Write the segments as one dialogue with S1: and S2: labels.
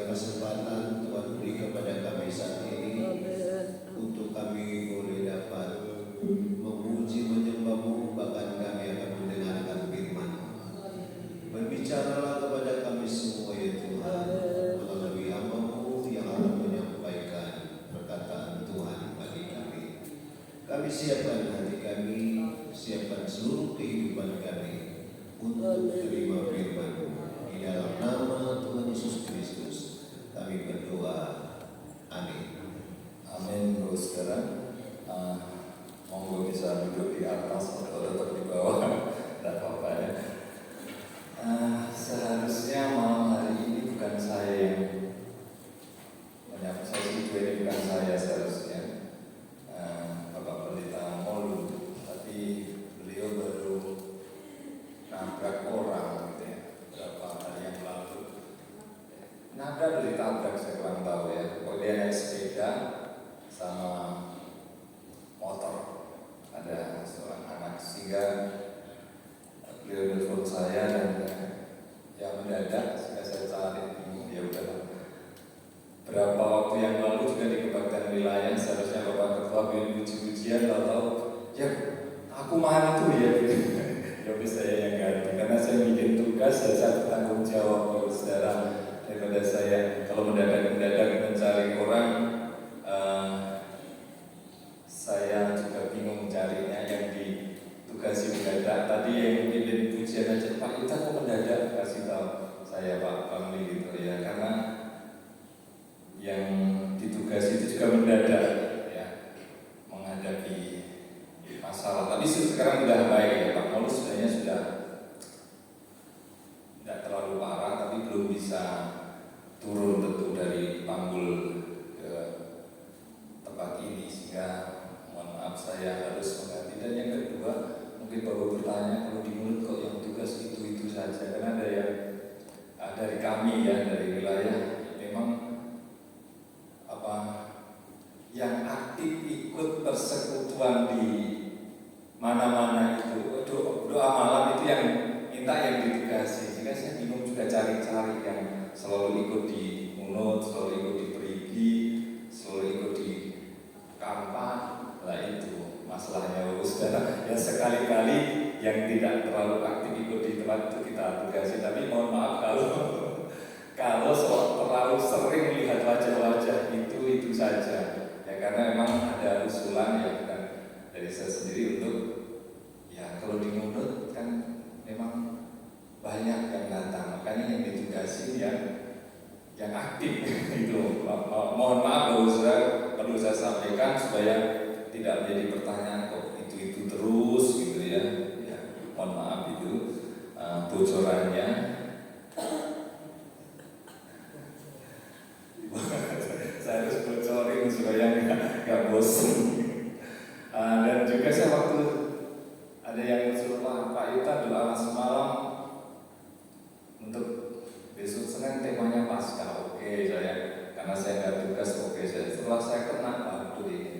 S1: segala kesempatan Tuhan beri kepada kami saat ini untuk kami boleh dapat memuji menyembah-Mu, bahkan kami akan mendengarkan firman. Berbicaralah kepada kami semua ya Tuhan, melalui hamba-Mu yang akan menyampaikan perkataan Tuhan bagi kami. Kami siapkan hati kami, siapkan seluruh kehidupan kami untuk terima firman-Mu. Di dalam nama Tuhan Yesus Kristus kami berdoa. Amin.
S2: Amin. Saudara, monggo bisa duduk di atas atau tetap di bawah, tidak apa-apa ya. Seharusnya malam hari ini bukan saya yang menyampaikan ini, bukan saya seharusnya, Bapak Pendeta Molu, tapi beliau baru nabrak orang gitu ya, beberapa hari yang lalu. Nabrak dari tabrak, saya kurang tahu ya. Kalau dia naik sepeda sama motor, ada seorang anak, sehingga beliau telepon saya dan ya mendadak, sehingga saya cari ya udah. Berapa waktu yang lalu juga di kebaktian wilayah, seharusnya Bapak Ketua bikin puji-pujian, tahu ya aku mantu ya gitu. Tapi saya yang ganti, karena saya bikin tugas, saya bertanggung jawab kalau saudara, daripada saya kalau mendadak mencari orang, saya juga bingung carinya yang ditugasi mendadak. Tadi yang bikin pujian aja, Pak kita kok mendadak, kasih tahu saya Pak Pamli gitu ya, karena yang ditugasi itu juga mendadak ya, menghadapi masalah. Tapi sekarang sudah baik ya, Pak Paulus sebenarnya sudah tidak terlalu parah, tapi belum bisa turun tentu dari panggul ke tempat ini, sehingga mohon maaf saya harus mengganti. Dan yang kedua, mungkin Bapak bertanya, kalau di mulut kok yang tugas itu saja, karena ada dari kami ya, dari wilayah memang yang aktif ikut persekutuan di mana-mana itu, doa malam itu yang minta yang ditugasi. Sehingga saya bingung juga cari-cari yang selalu ikut di Munut, selalu ikut di Perigi, selalu ikut di Kampang. Lah itu masalahnya saudara, ya sekali-kali yang tidak terlalu aktif ikut di tempat itu kita tugasi. Tapi mohon maaf kalau terlalu sering melihat wajah-wajah itu saja ya, karena memang ada usulan ya, bukan dari saya sendiri, untuk ya kalau di Munut kan memang banyak yang datang, makanya yang ditugasi yang aktif itu. Mohon maaf bahwa perlu saya sampaikan supaya tidak menjadi pertanyaan kok itu terus gitu ya. Mohon maaf itu bocorannya. Saya harus bocorin supaya nggak bosan. Dan juga saya waktu ada yang suruh Pak Yuta doa semalam untuk besok Senin temanya Paskah. Oke, saya karena saya nggak tugas, oke saya. Setelah saya kena waktu ini,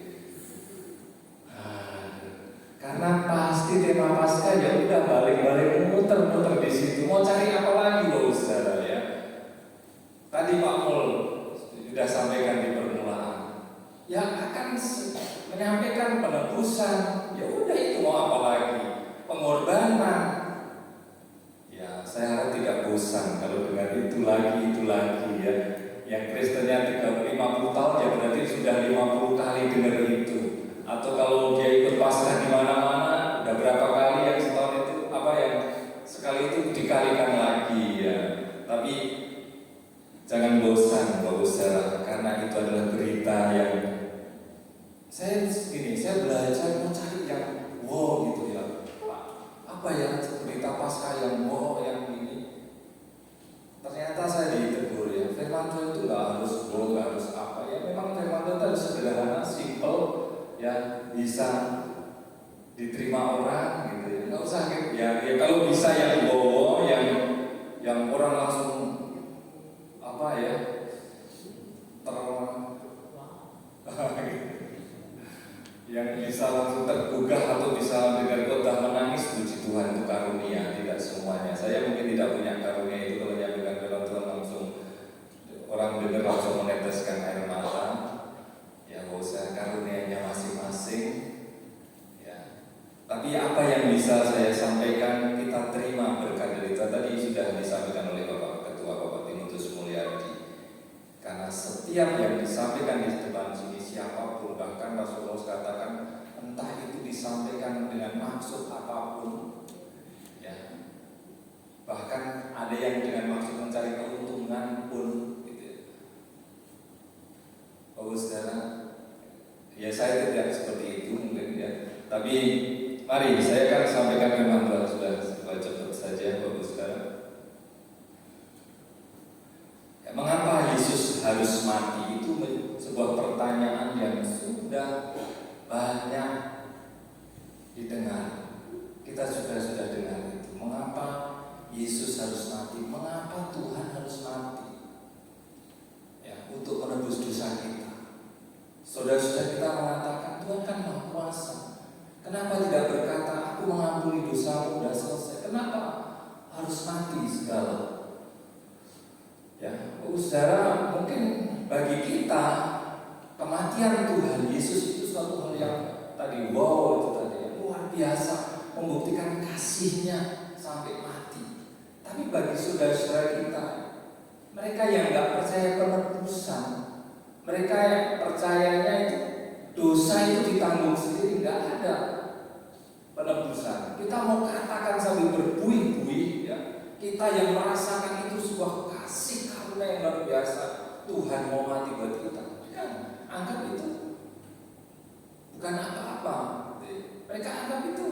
S2: karena pasti tema Paskah ya udah balik-balik muter-muter di situ. Mau cari apa lagi loh saudara ya? Tadi Pak Mul sudah sampaikan di permulaan, yang akan menyampaikan penebusan, ya udah itu mau apa lagi, pengorbanan. Ya saya harap tidak bosan kalau dengar itu lagi ya. Yang Kristennya 50 tahun ya berarti sudah 50 kali dengar itu. Atau kalau dia ikut Paskah di mana-mana, udah berapa kali yang setahun itu yang sekali itu dikalikan lagi ya. Tapi jangan bosan Bapak saudara, karena itu adalah berita yang saya belajar mencari yang wow gitu ya. Apa ya berita Paskah yang wow yang ini? Ternyata saya ditegur ya, firman Tuhan itu nggak harus wow, nggak harus apa ya. Memang firman Tuhan harus sederhana, simple ya, bisa diterima orang gitu ya. Nggak usah ya kalau bisa yang wow, yang orang langsung yang bisa langsung tergugah atau bisa dengan khotbah menangis, puji Tuhan itu karunia, tidak semuanya. Saya mungkin tidak punya karunia itu, kalau menyampaikan firman Tuhan langsung orang bisa saya sampaikan, kita terima berkat dari Tuhan. Tadi sudah disampaikan oleh Bapak Ketua Bapak Timotius Mulyadi. Karena setiap yang disampaikan di depan sini siapapun, bahkan Rasulullah katakan entah itu disampaikan dengan maksud apapun, ya. Bahkan ada yang dengan maksud mencari keuntungan pun, gitu. Oh saudara, ya saya tidak seperti itu mungkin ya. Tapi mari saya akan sampaikan firman Tuhan sudah cepat saja Bapak saudara. Ya, mengapa Yesus harus mati itu sebuah pertanyaan yang sudah banyak didengar. Kita sudah dengar itu. Mengapa Yesus harus mati? Mengapa Tuhan harus mati? Ya, untuk menebus dosa kita. Saudara-saudara kita mengatakan Tuhan kan Maha Kuasa. Kenapa tidak berkata aku mengampuni dosamu sudah selesai? Kenapa harus mati segala? Ya, saudara, mungkin bagi kita kematian Tuhan Yesus itu suatu hal yang tadi wow itu tadi luar biasa, membuktikan kasih-Nya sampai mati. Tapi bagi saudara-saudara kita, mereka yang nggak percaya penebusan, mereka yang percayanya itu dosa itu ditanggung sendiri, nggak ada penebusan. Kita mau katakan sambil berbuih-buih, ya, kita yang merasakan itu sebuah kasih karunia yang luar biasa. Tuhan mau mati buat kita, kan? Anggap itu bukan apa-apa. Mereka anggap itu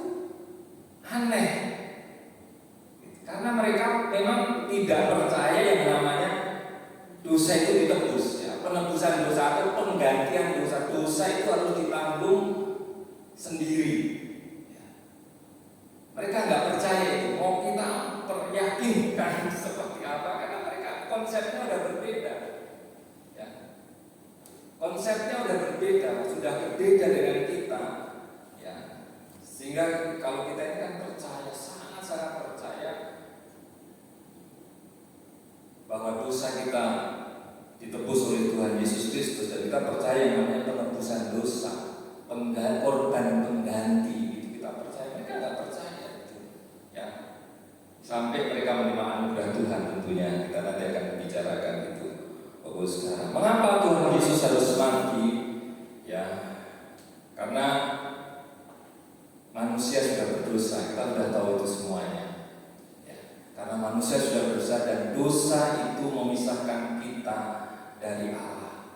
S2: aneh, karena mereka memang tidak percaya yang namanya dosa itu ditebus. Ya. Penebusan dosa atau penggantian dosa itu harus ditanggung sendiri. Ya. Mereka nggak percaya itu. Mau kita peryakinkan seperti apa? Karena mereka konsepnya udah berbeda. Ya. Konsepnya udah berbeda, sudah berbeda dengan kita. Ya. Sehingga kalau kita ini kan percaya, sangat-sangat percaya bahwa dosa kita ditebus oleh Tuhan Yesus Kristus, dan kita percaya yang namanya penebusan dosa, korban pengganti, itu kita percaya. Mereka nggak percaya itu, ya. Sampai mereka menerima anugerah Tuhan tentunya. Kita nanti akan membicarakan itu. Bagus sekarang. Mengapa Tuhan Yesus harus mati? Ya, karena manusia sudah berdosa. Kita sudah tahu itu semuanya. Karena manusia sudah berdosa dan dosa itu memisahkan kita dari Allah.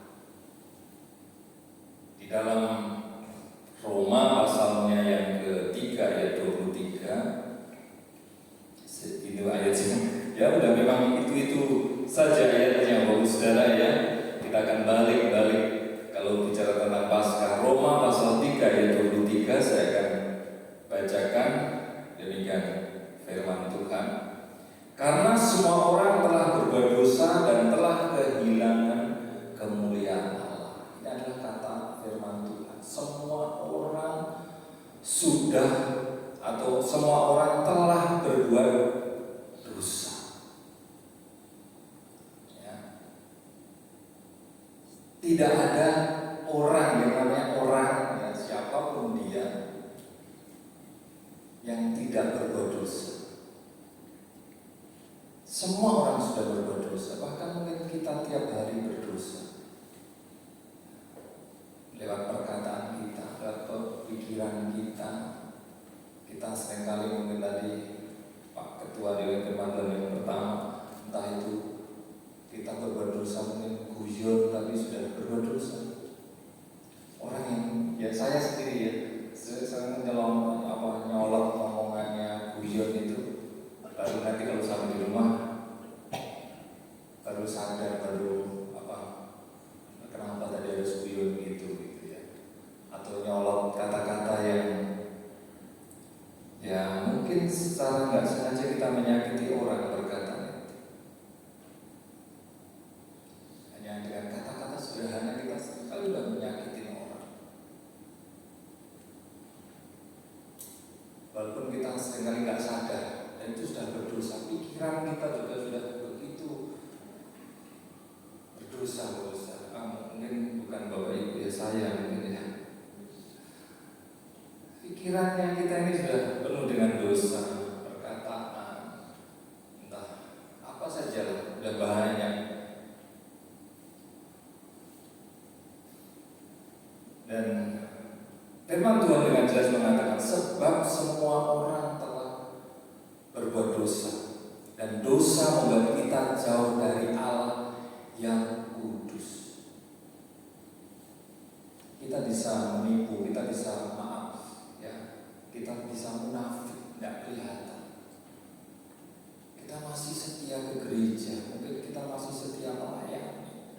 S2: Di dalam Roma pasalnya yang ketiga ayat 23, itu ayatnya ya udah memang itu saja ayatnya Bapak Saudara ya. Kita akan balik kalau bicara tentang Paskah. Roma pasal 3 ayat 23 saya akan bacakan demikian firman Tuhan. Karena semua orang telah berbuat dosa dan telah kehilangan kemuliaan Allah. Ini adalah kata firman Tuhan. Semua orang sudah atau semua orang telah berbuat dosa. Ya. Tidak ada orang yang namanya orang, ya, siapapun dia yang tidak berbuat dosa. Semua orang sudah berbuat dosa, bahkan mungkin kita tiap hari berdosa. Lewat perkataan kita, lewat pikiran kita. Kita seringkali mungkin tadi Pak Ketua Dewan Kemandan yang pertama, entah itu kita berbuat dosa, mungkin guyon tapi sudah berbuat dosa. Orang yang, ya saya sendiri ya, saya nyolot omongannya guyon itu. Lalu nanti kalau sampai di rumah baru sadar, kenapa tadi harus guyon gitu ya, atau nyolot kata-kata yang ya mungkin secara nggak sengaja kita menyakiti orang berkata itu. Hanya dengan kata-kata sederhana kita sekali sudah menyakiti orang, walaupun kita seringkali nggak sadar. Dan itu sudah berdosa. Pikiran kita juga sudah begitu berdosa. Mungkin bukan Bapak Ibu ya, saya mungkin ya. Pikirannya kita ini sudah penuh dengan Dan firman Tuhan dengan jelas mengatakan sebab semua orang telah berbuat dosa dan dosa membuat kita jauh dari Allah yang kudus. Kita bisa menipu, kita bisa maaf, ya, kita bisa munafik, tidak kelihatan. Kita masih setia ke gereja, mungkin kita masih setia melayani.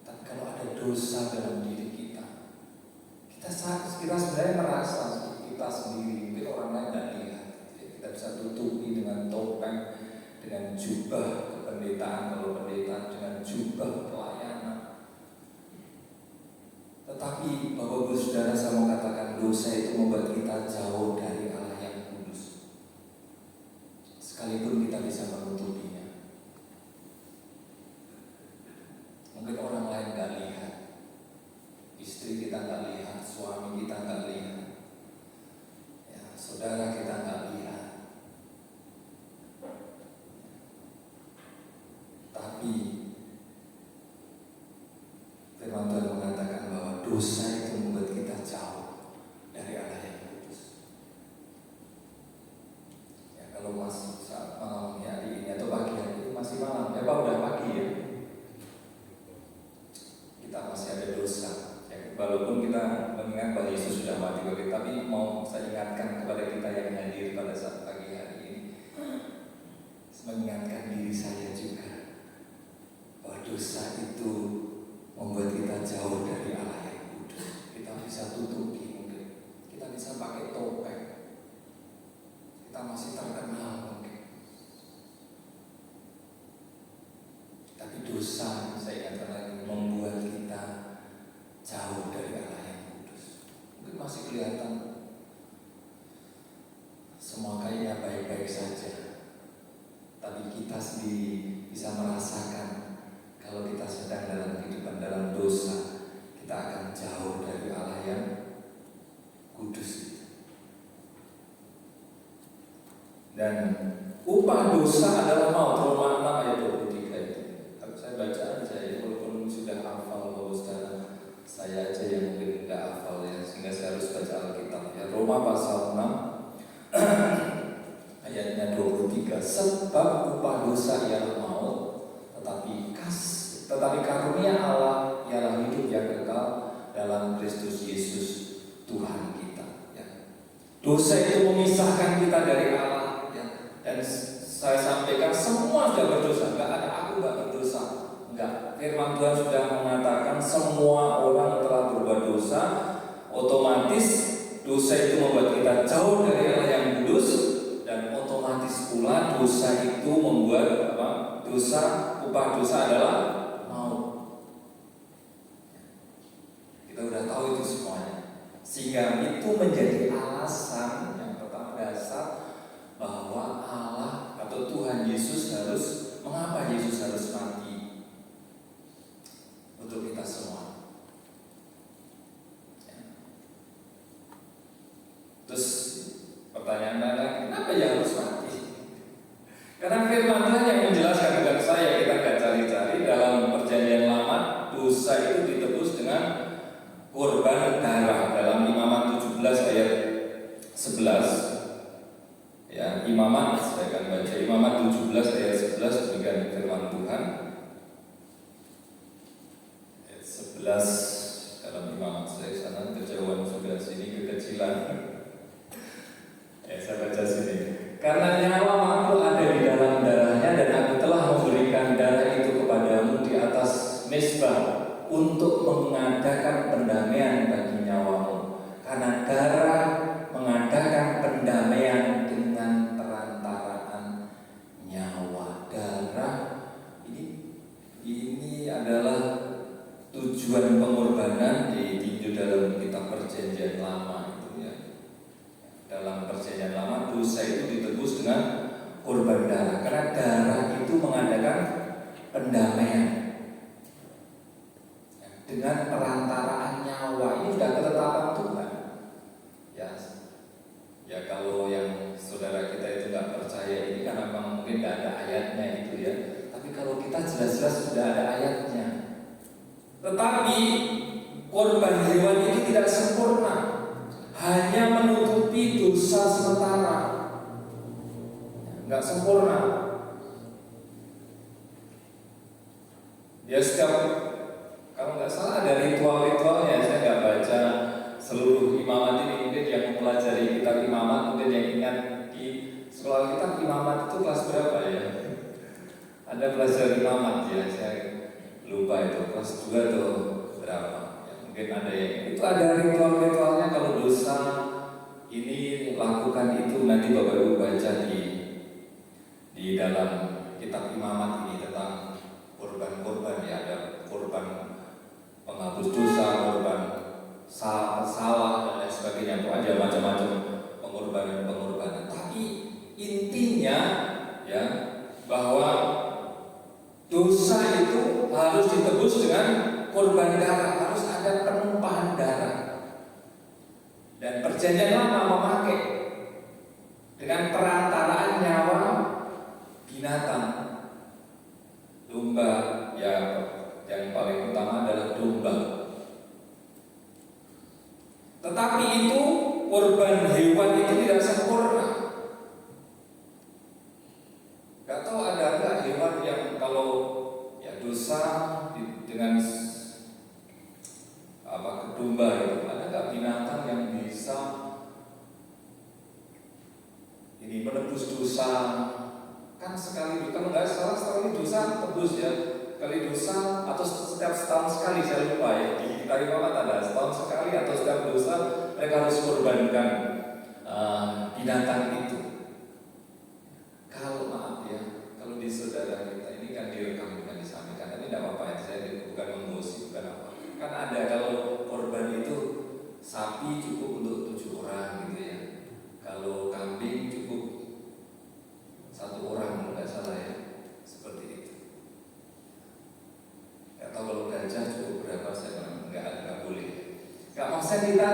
S2: Tapi kalau ada dosa dalam diri kita sebenarnya merasa kita sendiri, mungkin orang lain tidak lihat. Kita bisa tutupi dengan topeng, dengan jubah kependetaan, kalau pendeta dengan jubah pelayanan. Tetapi Bapak Ibu Saudara, saya mau katakan dosa itu membuat kita jauh dari Allah yang kudus. Sekalipun kita bisa menutupinya, mungkin orang lain tidak lihat. Istri kita nggak lihat, suami kita nggak lihat, ya, saudara kita nggak lihat. Tapi firman Tuhan mengatakan bahwa dosa itu membuat kita jauh dari Allah yang kudus. Ya, kalau masih saat malam hari ini atau pagi hari ini masih malam, ya Pak, udah pagi ya. Kita masih ada dosa. Walaupun kita mengingat bahwa Yesus sudah mati bagi kita, tapi mau saya ingatkan kepada kita yang hadir pada saat pagi hari ini, mengingatkan diri saya juga bahwa dosa itu membuat kita jauh dari Allah yang kudus. Kita bisa tutupi, mungkin kita bisa pakai topeng, kita masih terkenal mungkin, tapi dosa, saya ingatkan lagi, membuat kita jauh dari Allah yang kudus. Mungkin masih kelihatan semua kayaknya baik-baik saja, tapi kita sendiri bisa merasakan kalau kita sedang dalam kehidupan dalam dosa, kita akan jauh dari Allah yang kudus. Dan upah dosa adalah maut. Roma 6 ayat 23 itu. Saya baca aja ya, walaupun sudah hafal bahwa saya aja yang mungkin tidak hafal ya, sehingga saya harus baca Alkitab ya. Roma pasal 6 ayatnya 23. Sebab upah dosa ialah maut, tetapi karunia Allah ialah hidup yang kekal dalam Kristus Yesus Tuhan kita ya. Dosa itu memisahkan kita dari Allah ya. Dan saya sampaikan semua sudah berdosa, enggak ada aku enggak berdosa. Enggak, firman Tuhan sudah mengatakan semua orang telah berbuat dosa. Otomatis dosa itu membuat kita jauh dari Allah yang kudus, dan otomatis pula dosa itu membuat apa? Upah dosa adalah maut. Kita udah tahu itu semuanya. Sehingga itu menjadi alasan yang pertama dasar bahwa Allah atau Tuhan Yesus mengapa Yesus harus mati untuk kita semua. Terus pertanyaan lain, kenapa ya harus mati? Karena firman Tuhan yang menjelaskan kepada saya, kita akan cari-cari dalam perjanjian lama, dosa itu ditebus dengan korban darah. Dalam Imamat 17 ayat 11 ya, Imamat, saya akan baca Imamat 17 ayat 11, demikian firman Tuhan ayat 11 dalam Imamat. Saya sana kejauhan sudah, sini kekecilan ya, saya baca sini. Karena nyawa makhluk ada di dalam darahnya, dan aku telah memberikan darah itu kepadamu di atas mezbah untuk mengadakan pendamaian bagi nyawamu. Karena darah mengadakan pendamaian dengan perantaraan nyawa. Darah ini adalah tujuan pengorbanan ditinjau dalam kitab Perjanjian Lama itu ya. Dalam Perjanjian Lama dosa itu ditebus dengan korban darah, karena darah itu mengadakan pendamaian dengan perantaraan nyawa. Ini sudah ketetapan Tuhan ya. Kalau yang saudara kita itu nggak percaya ini karena memang mungkin nggak ada ayatnya itu ya, tapi kalau kita jelas-jelas sudah ada ayatnya. Tetapi korban hewan ini tidak sempurna, hanya menutupi dosa sementara, nggak sempurna. Ya setiap, kalau nggak salah ada ritual-ritualnya. Saya nggak baca seluruh imamat ini. Mungkin yang mempelajari kitab imamat, mungkin yang ingat di sekolah kitab imamat itu kelas berapa ya? Ada pelajaran imamat ya, saya lupa itu kelas 2 atau berapa. Ya, mungkin ada yang itu ada ritual-ritualnya. Kalau dosa ini lakukan itu, nanti Bapak Ibu baca di dalam kitab imamat ini tentang korban-korban ya, ada korban penghapus dosa, korban salah dan lain sebagainya. Itu ada macam-macam pengorbanan. Tapi intinya ya, bahwa dosa itu harus ditebus dengan korban darah, harus ada penumpahan darah. Dan perjanjian lama memakai dengan perantaraan nyawa binatang. Domba, ya yang paling utama adalah domba. Tetapi itu korban hewan itu tidak sempurna. Gak tahu ada nggak hewan yang kalau ya dosa dengan domba itu, ada nggak binatang yang bisa ini menebus dosa? Kan sekali, kalau nggak salah sekali dosa tebus ya, kali dosa atau setiap setahun sekali, saya lupa ya, di kitab imamat ada setahun sekali atau setiap dosa mereka harus korbankan binatang itu. Kalau maaf ya, kalau di saudara kita ini kan direkam bukan disampaikan, tapi tidak apa-apa ya, saya bukan menggosip, bukan apa. Kan ada kalau korban itu sapi cukup untuk 7 orang gitu ya, kalau kambing cukup 1 orang kalau nggak salah ya, seperti itu. Nggak tahu kalau gajah cukup berapa, saya nggak boleh. Nggak maksud kita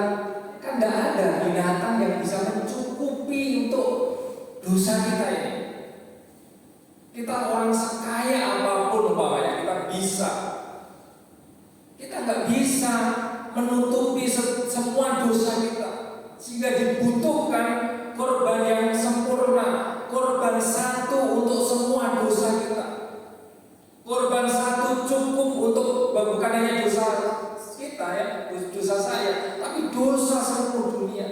S2: kan nggak ada binatang yang bisa mencukupi untuk dosa kita ini. Kita orang sekaya apapun umpamanya kita nggak bisa menutupi semua dosa kita, sehingga dibutuhkan korban yang sempurna, korban satu untuk semua dosa kita. Korban satu cukup untuk bukan hanya dosa kita ya, dosa saya, tapi dosa seluruh dunia.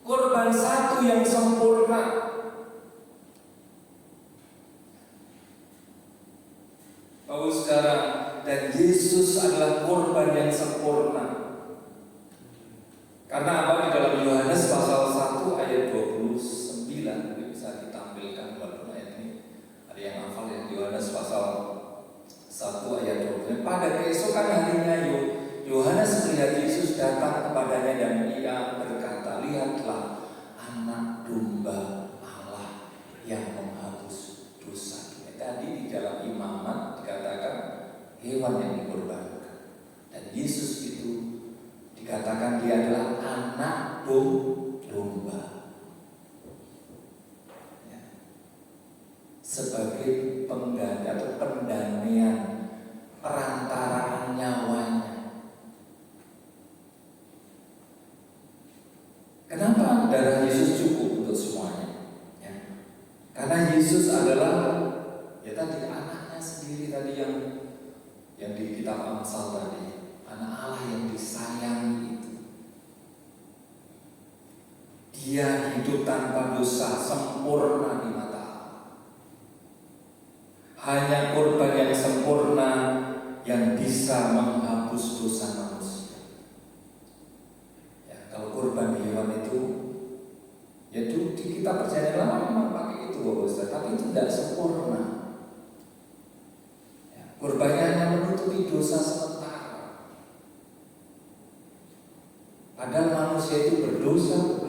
S2: Korban satu yang sempurna. Bapak sekarang, dan Yesus adalah korban yang sempurna. Karena apa? Di dalam Yohanes pasal 1 ayat 29, bisa ditampilkan walaupun ayat ini ada yang hafal ya. Yohanes pasal 1 ayat 29. Pada keesokan harinya Yohanes melihat Yesus datang kepadanya dan ia berkata, "Lihatlah anak domba Allah yang menghapus dosa." Tadi di dalam imamat dikatakan hewan yang dikorbankan, dan Yesus itu dikatakan dia adalah anak domba ya, sebagai pengganti atau pendamaian, perantaraan nyawanya. Kenapa darah Yesus cukup untuk semuanya ya? Karena Yesus adalah ya tadi anaknya sendiri tadi yang di kitab Amsal tadi, anak Allah yang disayangi itu. Dia hidup tanpa dosa, sempurna di mata Allah. Hanya korban yang sempurna yang bisa menghapus dosa manusia. Ya, kalau korban hewan itu ya di kitab perjanjian lama memang pakai itu Bapak Ustaz, tapi itu tidak sempurna. Korbannya hanya menutupi dosa sementara. Padahal manusia itu berdosa,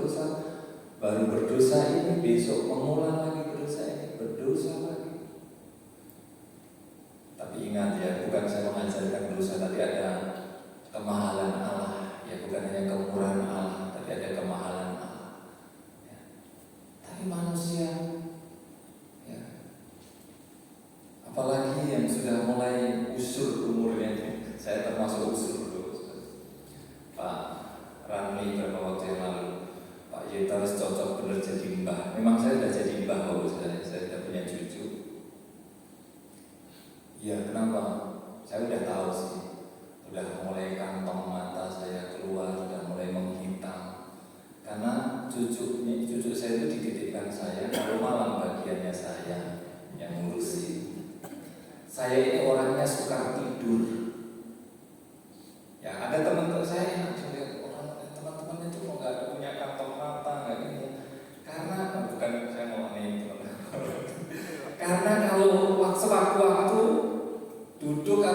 S2: baru berdosa ini, besok mengulang lagi berdosa ini, berdosa lagi. Tapi ingat ya, bukan saya mengajarkan dosa, tapi ada kemahalan Allah. Ya, bukan hanya kemurahan Allah, tapi ada kemahalan Allah. Ya. Tapi manusia apalagi yang sudah mulai usur umurnya, saya termasuk usur dulu,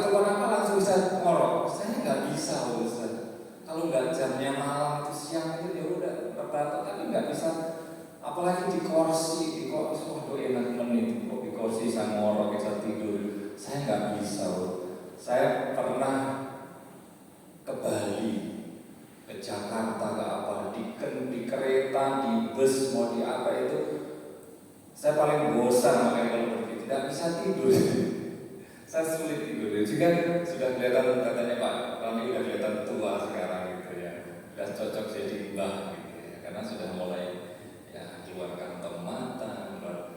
S2: ketemuan apa langsung bisa ngorok. Saya nggak bisa Ustaz. Kalau nggak jamnya malam itu siang itu ya udah terbatas, tapi nggak bisa. Apalagi di kursi, waduh enak menit kok di kursi saya ngorok, bisa tidur. Saya nggak bisa. Saya pernah ke Bali, ke Jakarta, ke apa, di kereta, di bus, mau di apa itu, saya paling bosan makanya kalau pergi, tidak bisa tidur. Saya sulit tidur. Juga sudah kelihatan katanya Pak Rami sudah kelihatan tua sekarang gitu ya, sudah cocok jadi mbah gitu ya, karena sudah mulai ya keluar kantong mata.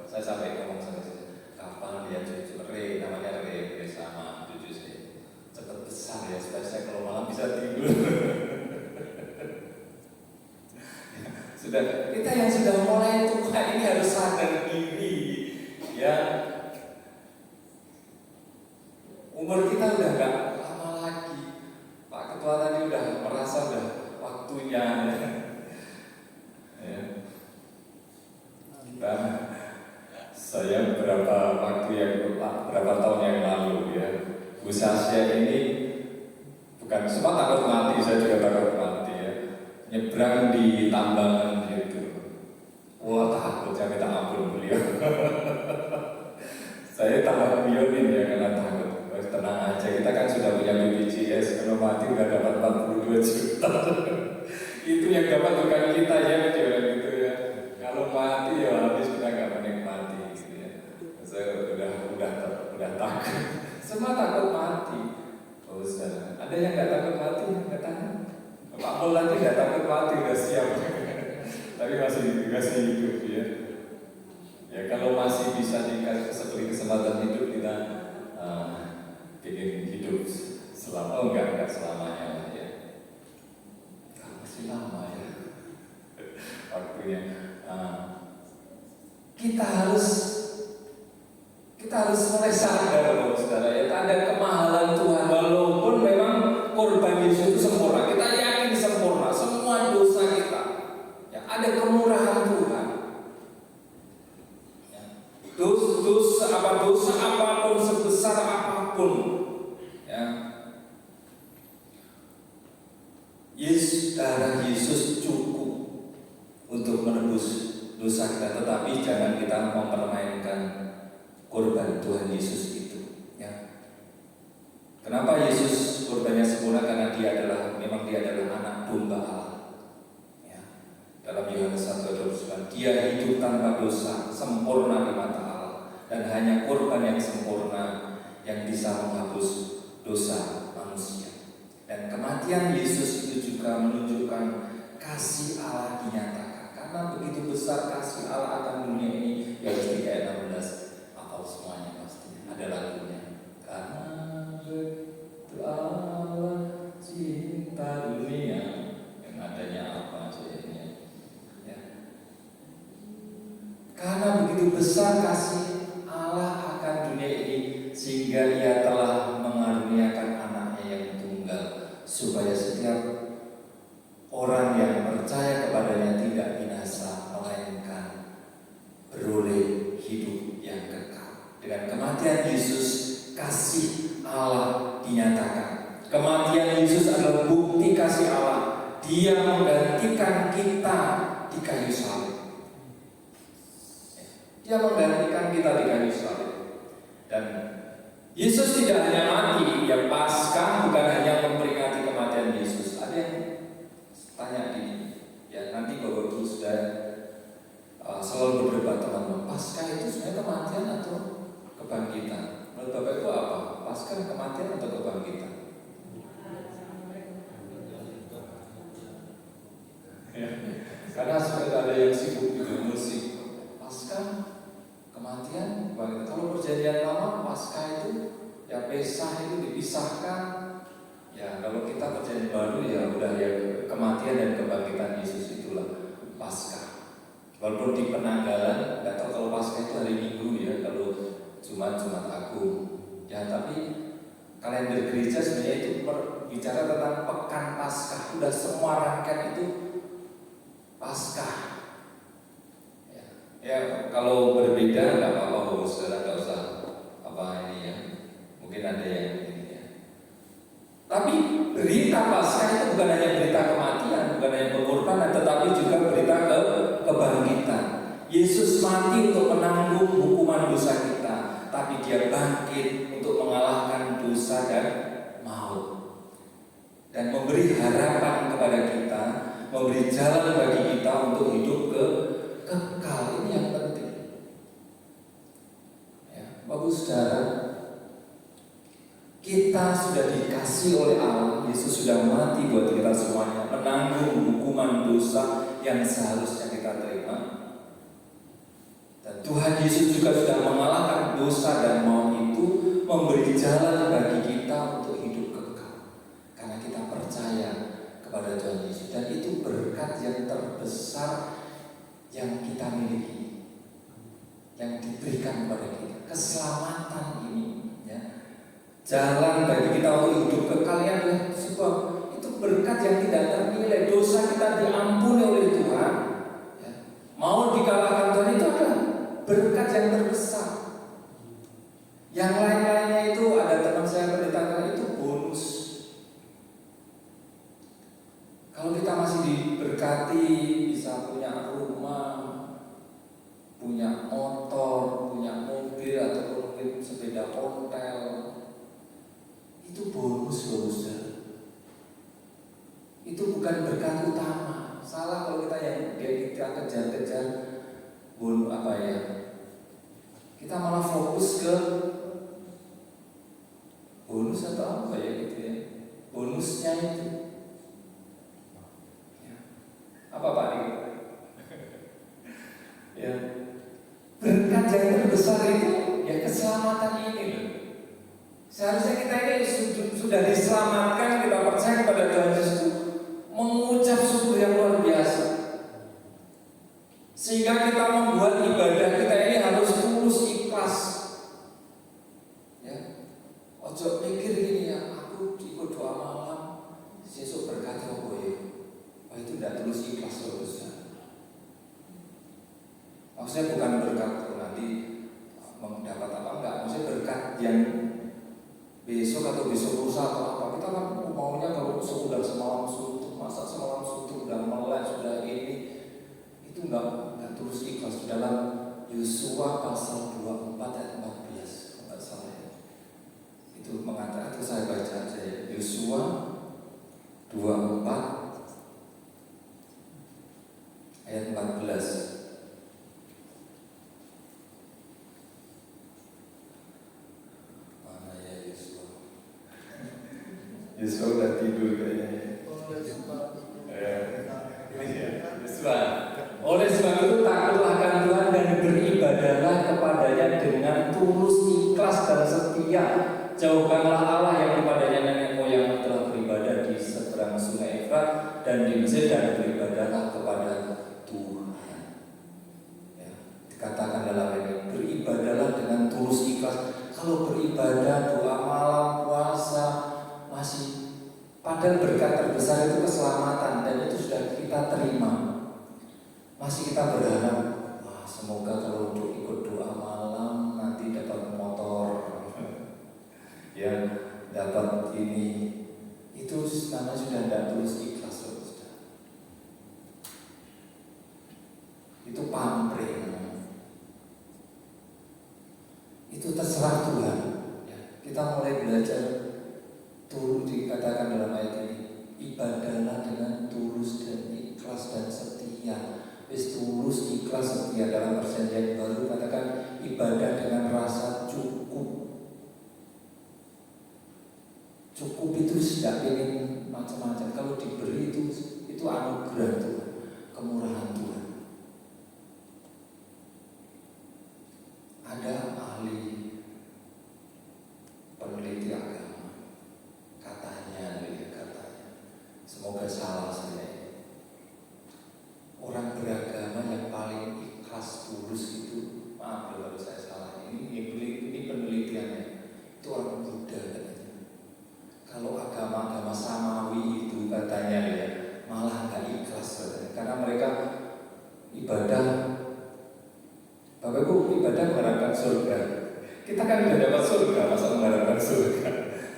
S2: Saya sampai ngomong sama saya, kapan dia cucu namanya Re sama cucu saya cepat besar ya supaya saya kalau malam bisa tidur. Sudah, kita yang sudah mulai tua ini harus sadar diri ya, umur kita udah gak lama lagi. Pak Ketua tadi udah merasa udah waktunya ya. Saya berapa tahun yang lalu ya, Bu Sasya ini bukan semua takut mati, saya juga takut mati ya, nyebrang di tambangan gitu. Wah takut, saya minta ampun beliau. Saya tambah bionin ya karena takut. Tenang aja, kita kan sudah punya BPJS, kalau mati udah dapat 42 juta. Itu yang dapat bukan kita ya, gitu ya. Kalau mati ya habis, kita nggak menikmati gitu ya. Saya udah takut. Semua takut mati. Oh, ada yang nggak takut mati, nggak tahu. Pak Mul lagi nggak takut mati, udah siap. Tapi masih hidup ya. Ya kalau masih bisa dikasih kesempatan hidup, kita ingin hidup selama, enggak selamanya lah ya. Masih lama ya waktunya. Kita harus mulai sadar loh saudara ya, ada kemahalan Tuhan. Walaupun memang korban Yesus itu sempurna, kita yakin sempurna semua dosa kita ya, ada kemurahan Tuhan ya. Dosa apapun, sebesar apapun ya, darah Yesus cukup untuk menebus dosa kita. Tetapi jangan kita mempermainkan korban Tuhan Yesus itu ya. Kenapa Yesus korbannya sempurna? Karena memang dia adalah anak domba Allah ya. Dalam Yohanes 1:29, dia hidup tanpa dosa, sempurna di mata Allah, dan hanya korban yang sempurna yang bisa menghapus dosa manusia. Dan kematian Yesus itu juga menunjukkan kasih Allah dinyatakan. Karena begitu besar kasih Allah akan dunia ini, ya di ayat 16 hafal semuanya pasti ada lagunya. Karena begitu Allah cinta dunia, yang adanya apa jadinya ya. Karena begitu besar kasih Allah akan dunia ini, sehingga Ia telah mengaruniakan anaknya yang tunggal, supaya setiap orang yang percaya kepadanya tidak binasa, melainkan beroleh hidup yang kekal. Dengan kematian Yesus, kasih Allah dinyatakan. Kematian Yesus adalah bukti kasih Allah. Dia menggantikan kita di kayu salib. Dia menggantikan kita di kayu salib. Dan Yesus tidak hanya mati, yang Paskah bukan hanya memperingati kematian Yesus. Ada yang tanya gini, ya nanti Bapak Ibu sudah selalu berdebat teman-teman, Paskah itu sebenarnya kematian atau kebangkitan? Menurut Bapak Ibu apa? Paskah kematian atau kebangkitan? Ya, karena sudah ada yang sibuk dengan musik. Paskah kematian, kebangkitan. Kalau perjanjian lama Paskah itu ya Pesah itu dipisahkan. Ya kalau kita perjanjian baru ya udah ya kematian dan kebangkitan Yesus itulah Paskah. Walaupun di penanggalan, nggak tahu kalau Paskah itu hari Minggu ya, kalau Jumat Agung. Ya tapi kalender gereja sebenarnya itu bicara tentang pekan Paskah. Udah semua rangkaian itu Paskah. Ya kalau berbeda nggak apa-apa, saudara, nggak usah apa ini ya. Mungkin ada yang ini ya. Tapi berita Paskah itu bukan hanya berita kematian, bukan hanya pengorbanan, tetapi juga berita kebangkitan. Yesus mati untuk menanggung hukuman dosa kita, tapi Dia bangkit untuk mengalahkan dosa dan maut, dan memberi harapan kepada kita, memberi jalan bagi kita untuk hidup kekal. Ini yang penting. Ya, Bapak Saudara, kita sudah dikasih oleh Allah. Yesus sudah mati buat kita semuanya, menanggung hukuman dosa yang seharusnya kita terima. Dan Tuhan Yesus juga sudah mengalahkan dosa dan maut itu, memberi jalan bagi kita untuk hidup kekal. Karena kita percaya kepada Tuhan Yesus, dan itu berkat yang terbesar yang kita miliki, yang diberikan kepada kita. Keselamatan ini, ya. Jalan bagi kita untuk hidup kekal adalah sebuah itu berkat yang tidak ternilai. Dosa kita diampuni oleh Tuhan, ya. Mau dikalahkan Tuhan itu adalah berkat yang terbesar. Yang lain-lainnya itu, ada teman saya pendeta itu bonus. Kalau kita masih diberkati, bisa punya rumah, punya motor, punya mobil, atau mungkin sepeda ontel, itu bonus, bonusnya. Itu bukan berkat utama. Salah kalau kita kejar-kejar bonus apa ya? Kita malah fokus ke bonus atau apa ya gitu ya. Bonusnya itu. Ya. Apa Pak Dik? Ya. Berkat yang terbesar itu ya keselamatan ini loh. Seharusnya kita ini sudah diselamatkan, kita percaya kepada Tuhan Yesus, mengucap syukur yang luar biasa. Sehingga kita membuat ibadah kita ini harus tulus, ikhlas. Ya. Ojo mikir gini ya, aku ikut doa malam, besok berkata apa ya? Oh itu tidak tulus, ikhlas terus ya. Maksudnya bukan berkat nanti mendapat apa enggak, maksudnya berkat yang besok atau besok lusa atau apa. Kita kan maunya kalau sudah semalam suntuk, masa semalam suntuk, udah melek, sudah ini, itu enggak terus ikhlas. Dalam Yosua pasal 24 ayat 14 enggak salah ya. Itu mengatakan, itu saya baca aja ya. Yosua 24 ayat 14. Yosua udah tidur kayaknya. Oleh sebab itu takutlah akan Tuhan dan beribadahlah kepadanya dengan tulus, ikhlas dan setia. Jauhkanlah Allah yang kepadanya nenek moyang telah beribadah di seberang sungai Efrat dan di Mesir, dan beribadahlah kepada Tuhan. Ya, dikatakan dalam ini, beribadahlah dengan tulus, ikhlas. Kalau beribadah, doa malam, puasa, masih padahal berkat terbesar itu keselamatan, dan itu sudah kita terima. Masih kita berharap, wah semoga kalau untuk ikut doa malam nanti dapat motor, ya dapat ini, itu karena sudah tidak tulus, ikhlas sudah. Itu pamrih. Itu terserah Tuhan. Ya, kita mulai belajar. Turun dikatakan dalam ayat ini, ibadahlah dengan tulus dan ikhlas dan setia. Tulus, ikhlas, setia. Dalam perjanjian baru katakan ibadah dengan rasa cukup. Cukup itu tidak ingin macam-macam. Kalau diberi itu anugerah Tuhan, kemurahan Tuhan. Ada ahli peneliti agama, katanya, semoga salah saya. Orang beragama yang paling ikhlas, tulus itu, maaf kalau saya salah, ini penelitiannya, itu orang Buddha katanya. Kalau agama-agama samawi itu katanya ya, malah nggak ikhlas katanya. Karena mereka ibadah, Bapak Ibu, ibadah mengharapkan surga. Kita kan sudah dapat surga, masa mengharapkan surga,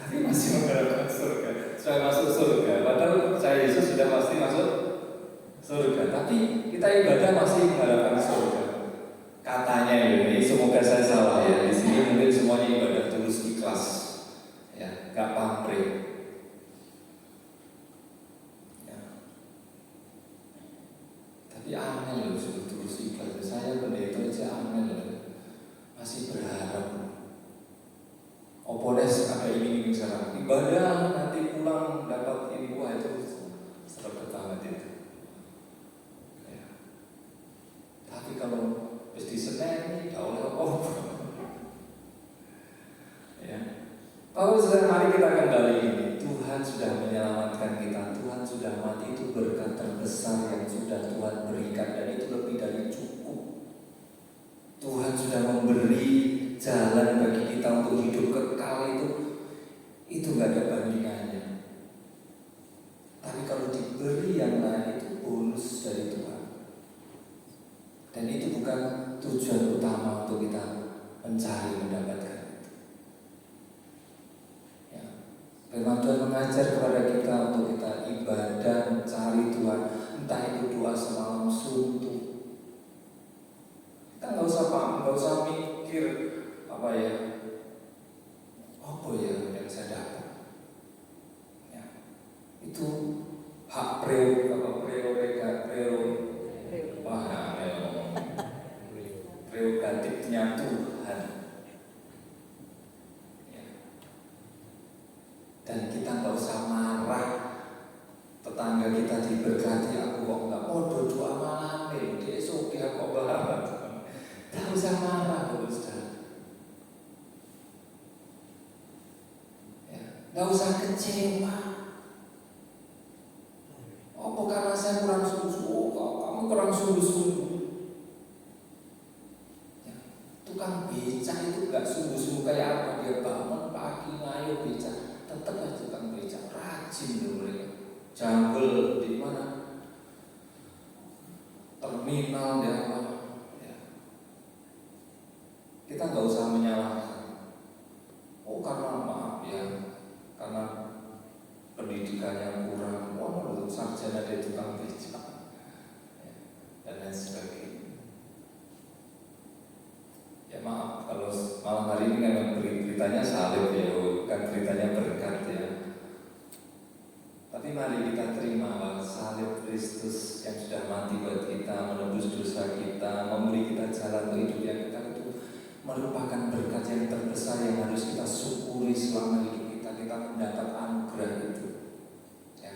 S2: tapi masih mengharapkan surga. sudah masuk surga. Padahal percaya Yesus sudah pasti masuk surga. Tapi kita ibadah masih mengharapkan surga. Katanya ini, semoga saya salah ya. Di sini mungkin semuanya ibadah tulus ikhlas, ya, gak pamrih. Ya. Tapi aneh loh, sudah tulus ikhlas. Saya pendeta aja aneh loh, masih berharap. Opones ada ini sekarang ibadah nanti pulang dapat ini, wah itu serba banget itu. Ya. Tapi kalau di Senin tidak oleh apa-apa. Ya. Kalau sudah mari kita kembali ini, Tuhan sudah menyelamatkan kita, Tuhan sudah mati, itu berkat terbesar yang sudah Tuhan berikan dan itu lebih dari cukup. Tuhan sudah memberi jalan bagi kita untuk hidup kekal, itu nggak ada bandingannya. Tapi kalau diberi yang lain itu bonus dari Tuhan. Dan itu bukan tujuan utama untuk kita mencari mendapatkan itu. Ya. Firman Tuhan mengajar kepada kita untuk kita ibadah mencari Tuhan, entah itu doa semalam suntuk. Kita nggak usah mikir apa ya yang saya dapat. Ya. Itu hak prerogatifnya Tuhan. Ya. Dan kita nggak usah marah tetangga kita diberkati, aku kok nggak mau doa malam dia oke aku berharap. Nggak usah marah, Ustaz. Ya. Nggak usah kecewa. Apa karena saya kurang sungguh-sungguh? Kamu kurang sungguh-sungguh. Ya. Tukang becak itu nggak sungguh-sungguh kayak apa, dia bangun pagi ngayo becak, tetap aja tukang becak, rajin loh mereka. Jambel di mana? Terminal di apa? Kita nggak usah menyalahkan. Oh karena maaf ya, karena pendidikannya kurang. Wah, sarjana dia tukang becak, ya, dan lain sebagainya. Ya maaf kalau malam hari ini memang beritanya salib ya, bukan beritanya berkat ya. Tapi mari kita terima bahwa salib Kristus yang sudah mati buat kita, menebus dosa kita, memberi kita jalan untuk hidup yang kita, itu merupakan berkat yang terbesar yang harus kita syukuri selama hidup kita. Kita mendapat anugerah itu. Ya.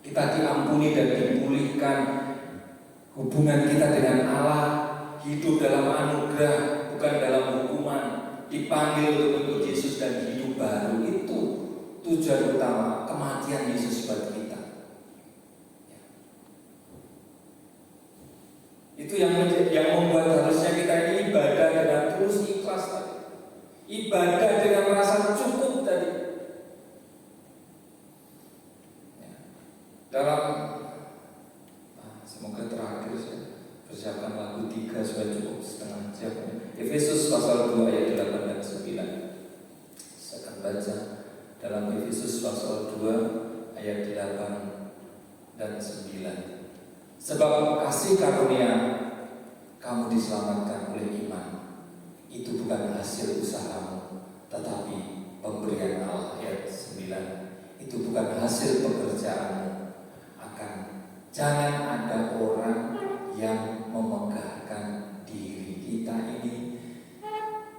S2: Kita diampuni dan dipulihkan hubungan kita dengan Allah, hidup dalam anugerah, bukan dalam hukuman, dipanggil untuk ikut Yesus dan hidup baru. Itu tujuan utama kematian Yesus buat kita. Ya. Itu yang membuat harusnya kita ini ibadah dengan tulus ikhlas tadi. Ibadah dengan merasa cukup tadi. Ya. Dalam semoga terakhir saya persiapkan lagu 3 supaya cukup setengah jam. Efesus pasal 2 ayat 8 dan 9. Saya akan baca dalam Efesus pasal 2 ayat 8 dan 9. Sebab kasih karunia kamu diselamatkan oleh iman. Itu bukan hasil usahamu, tetapi pemberian Allah. Ayat 9. Itu bukan hasil pekerjaanmu. Jangan ada orang yang memegahkan diri kita ini.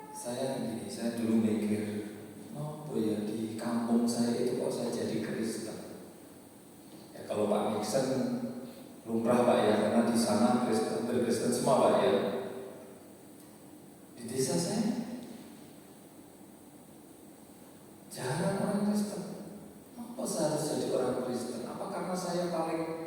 S2: Saya dulu mikir, oh ya di kampung saya itu kok saya jadi Kristen. Ya kalau Pak Nixon lumrah Pak ya, karena di sana Kristen berkristen semua Pak ya. Di desa saya jarang orang Kristen. Apa saya harus jadi orang Kristen? Apa karena saya paling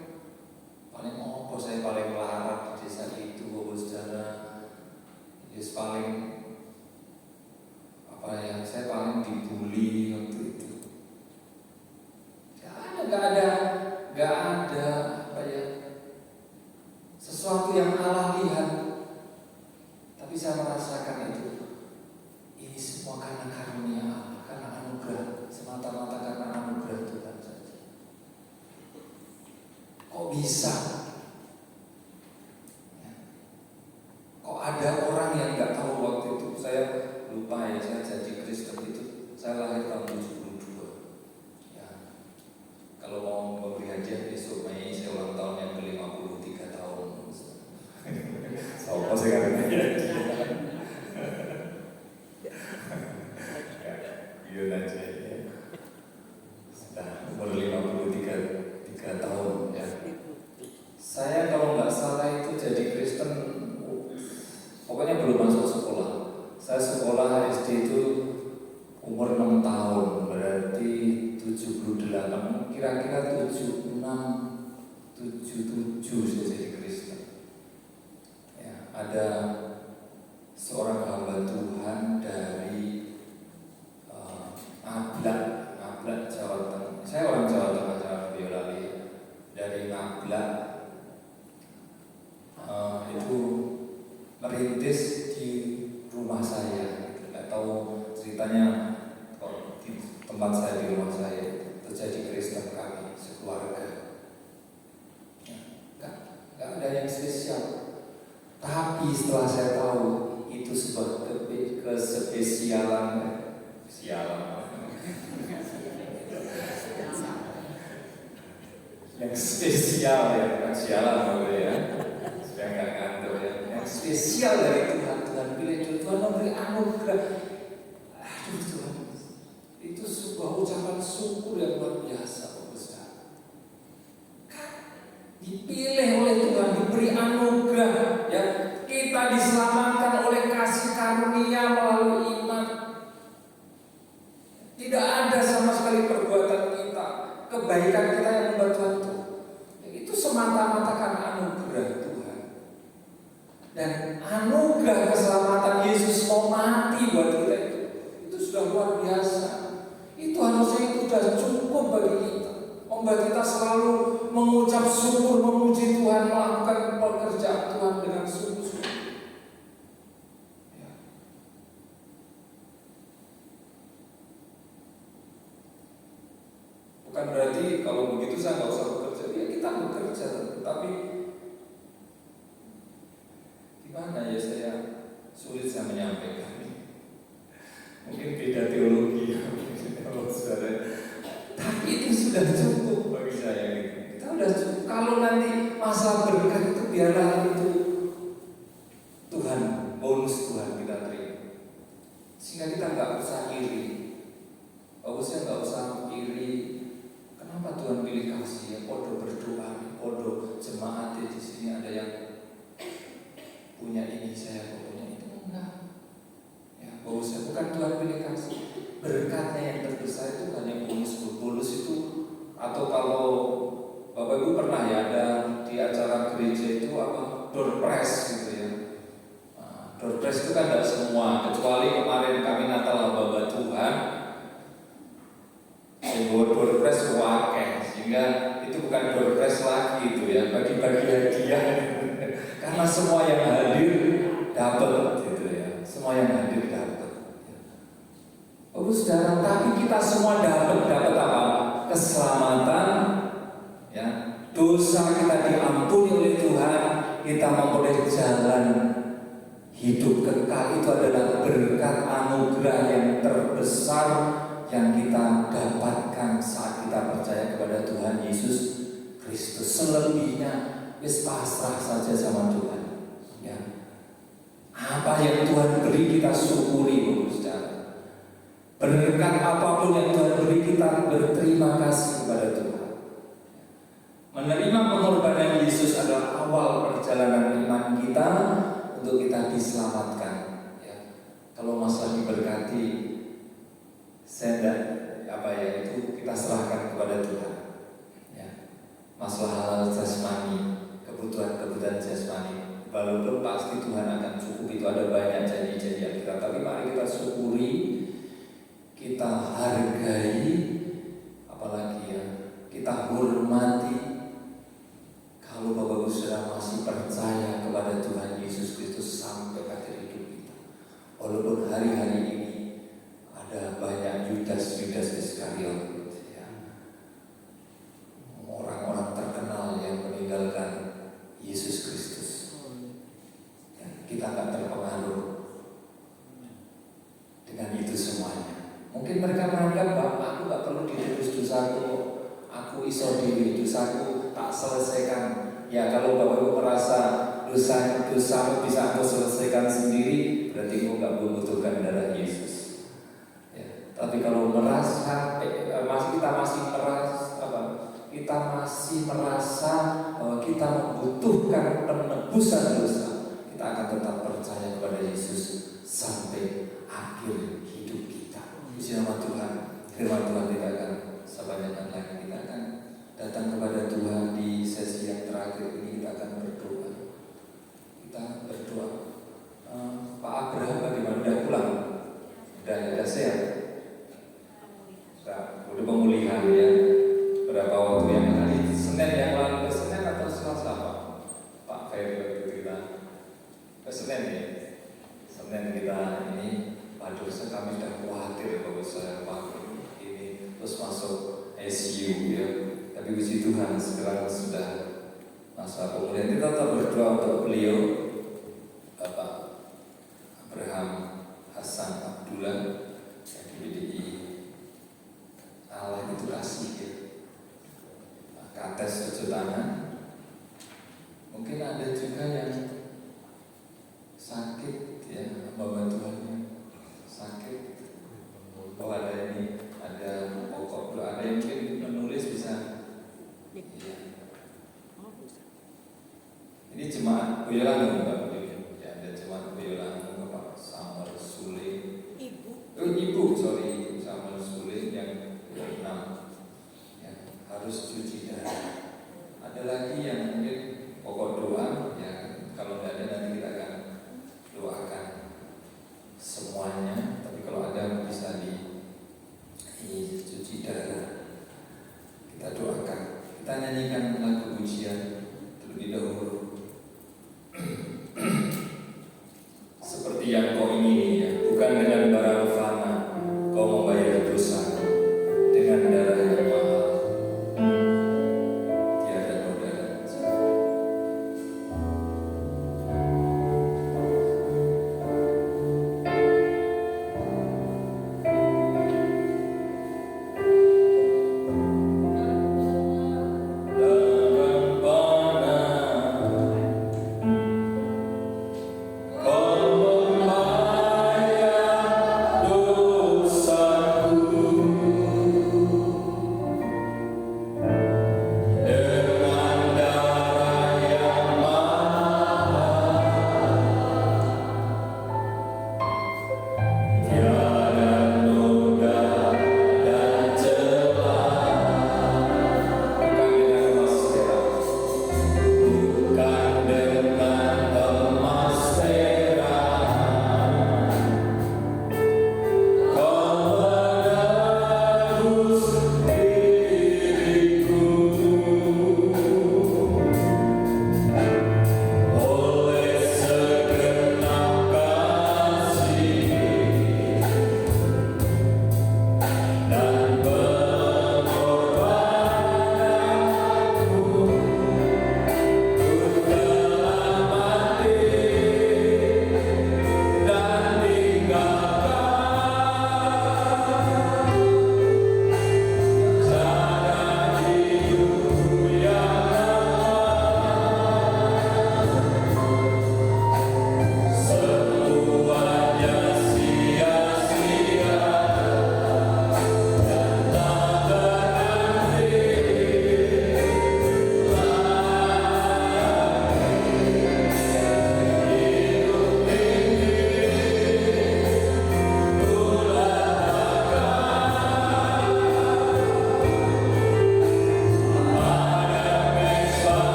S2: bisa? Kok ada orang yang nggak tahu waktu itu, saya lupa ya, saya jadi Kristen itu saya lahir tahun 72. Ya, kalau mau memberi hadiah besok Mei saya ulang tahun yang ke-53 tahun. Apa sih katanya? Iya aja ya. Sudah umur 53 tahun ya. Saya kalau nggak salah itu jadi Kristen, pokoknya belum masuk sekolah. Saya sekolah SD itu umur 6 tahun, berarti 78, kira-kira 76, 77 saya jadi Kristen. Ya, ada seorang hamba Tuhan dari Ngablak, Jawa Tengah. Saya orang Jawa Tengah, Jawa Boyolali. Dari Ngablak itu merintis di rumah saya. Nggak tahu ceritanya kok di tempat saya, di rumah saya terjadi Kristen kami sekeluarga. Nggak ada yang spesial. Tapi setelah saya tahu itu sebuah kespesialan, yang spesial ya, bukan sialan boleh ya, supaya nggak ngantuk ya. Yang spesial dari Tuhan pilih Tuhan memberi anugerah. Aduh Tuhan, itu sebuah ucapan syukur yang luar biasa, Bapak Saudara. Dipilih oleh Tuhan, diberi anugerah, ya, kita diselamatkan oleh kasih karunia melalui iman. Tidak ada sama sekali perbuatan kita, kebaikan kita yang membuat Tuhan itu semata-mata karena anugerah Tuhan. Dan anugerah keselamatan Yesus mau mati buat kita itu sudah luar biasa. Itu harusnya itu sudah cukup bagi kita, membuat kita selalu mengucap syukur, memuji Tuhan, melakukan pekerjaan Tuhan dengan sungguh-sungguh. Bukan berarti kalau begitu saya nggak usah bekerja. Ya kita bekerja, tapi gimana ya, sulit saya menyampaikan. Mungkin beda teologi ya, tapi itu sudah cukup bagi saya. Kita sudah cukup. Kalau nanti masa berkat itu biarlah itu Tuhan, bonus Tuhan kita terima, sehingga kita nggak usah iri. Bagusnya nggak usah iri. Kenapa Tuhan pilih kasih ya? Podo berdoa, podo jemaat di sini ada yang punya ini, saya punya itu, enggak. Ya, bagusnya bukan Tuhan pilih kasih. Berkatnya yang terbesar itu hanya bonus itu, atau kalau Bapak Ibu pernah ya ada di acara gereja itu apa, door prize gitu ya. Nah, door prize itu kan tidak semua, kecuali kemarin kami Natal hamba Tuhan. Door prize wakil, sehingga itu bukan door prize lagi itu ya, bagi-bagi hadiah. Karena semua yang hadir dapat gitu ya, semua yang hadir dapat. Oh saudara, tapi kita semua dapat apa? Keselamatan, ya, dosa kita diampuni oleh Tuhan, kita memperoleh jalan hidup kekal. Itu adalah berkat anugerah yang terbesar yang kita dapatkan saat kita percaya kepada Tuhan Yesus Kristus. Selebihnya wis pasrah saja sama Tuhan. Ya. Apa yang Tuhan beri kita syukuri, saudara. Berkat apapun yang Tuhan beri kita berterima kasih kepada Tuhan. Menerima pengorbanan Yesus adalah awal perjalanan iman kita untuk kita diselamatkan. Ya. Kalau masalah diberkati, itu kita serahkan kepada Tuhan. Ya. Masalah halal jasmani, kebutuhan jasmani, walaupun pasti Tuhan akan cukup, itu ada banyak janji-janji kita. Tapi mari kita syukuri, kita hargai, apalagi ya, kita hormati. Kalau Bapak Ibu sudah masih percaya kepada Tuhan Yesus Kristus sampai akhir hidup kita, walaupun hari-hari ini ada banyak Yudas Iskariot, ya, orang-orang terkenal yang meninggal dosaku aku iso dhewe, dosaku tak selesaikan. Ya kalau Bapak Ibu merasa dosamu bisa aku selesaikan sendiri, berarti kamu nggak membutuhkan darah Yesus. Ya. Tapi kalau merasa kita masih merasa bahwa kita membutuhkan penebusan dosa, kita akan tetap percaya kepada Yesus sampai akhir hidup kita. Puji nama Tuhan. Firman Tuhan tidak akan sebanyak lagi. Kita akan datang kepada Tuhan di sesi yang terakhir ini. Kita akan berdoa. Pak Abraham bagaimana? Udah pulang? Udah sehat? Udah pemulihan ya? Berapa waktu yang lalu? Senin yang lalu, Senin atau Selasa Pak Ferry waktu kita ke Senin ya? Senin kita ini, waduh kami sudah khawatir kalau saya ini terus masuk ICU ya. Tapi puji Tuhan sekarang sudah masa pemulihan. Kita tetap berdoa untuk beliau, Bapak Abraham Hasan Abdullah yang di BDI. Allah itu kasih ya. Kates cuci tangan. Mungkin ada juga yang sakit ya, hamba Tuhannya sakit. Oh ada ini, ada pokok doa, ada yang mungkin menulis bisa. Ya. Ini jemaat Boyolangu Mbak. Ya ada jemaat Boyolangu Pak Samuel Sule. Ibu Samuel Sule yang 6 ya, harus cuci darah. Ada lagi yang mungkin pokok doa ya, kalau tidak ada nanti kita akan doakan semuanya. Tapi kalau ada bisa dicuci darah, kita doakan. Kita nyanyikan lagu pujian terlebih dahulu. Seperti yang kau ingini ya, bukan dengan barang fana kau membayar dosa, dengan darah yang mahal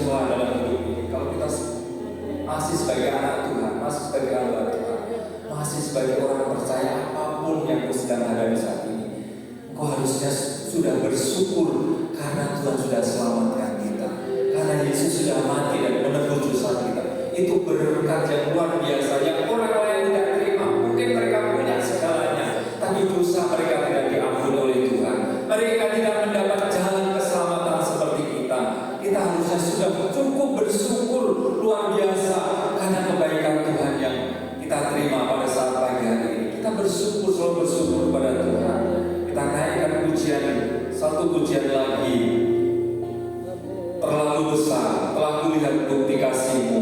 S2: Tuhan dalam hidup ini. Kalau kita masih sebagai anak Tuhan, masih sebagai hamba Tuhan, masih sebagai orang percaya, apapun yang kau sedang hadapi saat ini, kau harusnya sudah bersyukur karena Tuhan sudah selamatkan kita, karena Yesus sudah mati dan menebus dosa kita. Itu berkat yang luar biasa yang orang lain tidak terima. Mungkin mereka punya segalanya, tapi dosa mereka tidak diampuni oleh Tuhan. Mereka tidak mendapat jalan keselamatan seperti kita. Kita harusnya sudah cukup bersyukur luar biasa karena kebaikan Tuhan yang kita terima pada saat pagi hari ini. Kita bersyukur, selalu bersyukur kepada Tuhan. Kita naikkan pujian, satu pujian lagi. Terlalu besar, telah kulihat bukti kasih-Mu.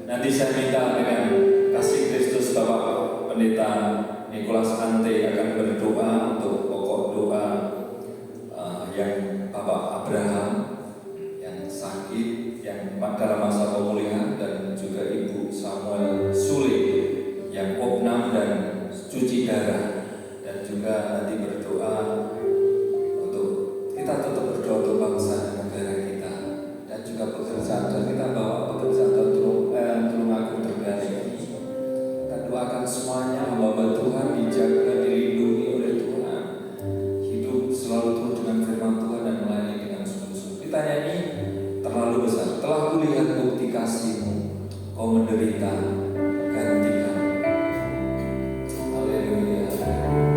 S2: Nanti saya minta dengan kasih Kristus Bapak Pendeta Nikolas Ante akan berdoa untuk pokok doa yang Bapak Abraham yang sakit, yang dalam masa pemulihan, dan juga Ibu Samuel Sule yang opnam dan cuci darah, dan juga nanti berdoa untuk kita tetap berdoa untuk bangsa dan negara kita, dan juga pekerjaan kita bawa pekerjaan Tulung Agung Tergali ini. Kita doakan semuanya hamba Tuhan dijaga, dilindungi oleh Tuhan, hidup selalu turut dengan firman Tuhan dan melayani dengan sungguh-sungguh. Kita nyanyi terlalu besar. Telah kulihat bukti kasih-Mu, Kau menderita, gantikan. Haleluya. Gantikan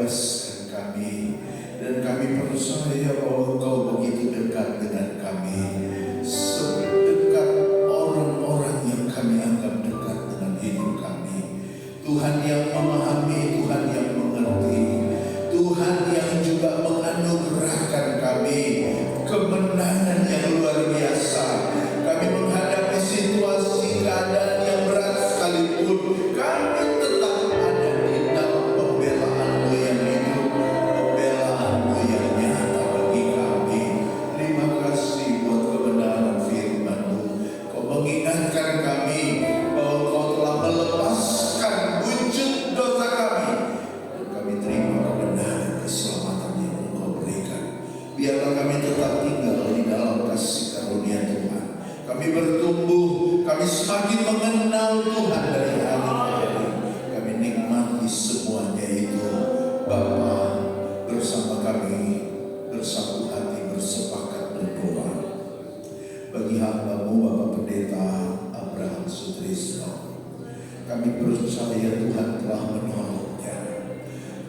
S3: bebaskan kami. Dan kami percaya bahwa Engkau begitu dekat dengan kami, sedekat orang-orang yang kami anggap dekat dengan hidup kami. Tuhan yang memahami, Tuhan yang mengerti, Tuhan yang juga menganugerahkan kami kemenangan yang luar biasa. Kami menghadapi situasi keadaan yang berat sekalipun, kami tetap ada di dalam pembelaan-Mu yang hidup, pembelaan-Mu yang nyata bagi kami. Terima kasih buat kebenaran firman-Mu. Kau mengingatkan kami bahwa Kau telah melepaskan wujud dosa kami, dan kami terima kebenaran keselamatan yang Engkau berikan. Biarlah kami tetap tinggal di dalam kasih karunia Tuhan. Kami bertumbuh, kami semakin mengenal Tuhan dari hari ke hari. Kami nikmati semuanya itu. Bapa, bersama kami bersatu hati bersepakat berdoa bagi hamba-Mu Bapak Pendeta Abraham Sutrisno. Kami percaya Tuhan telah menolongnya,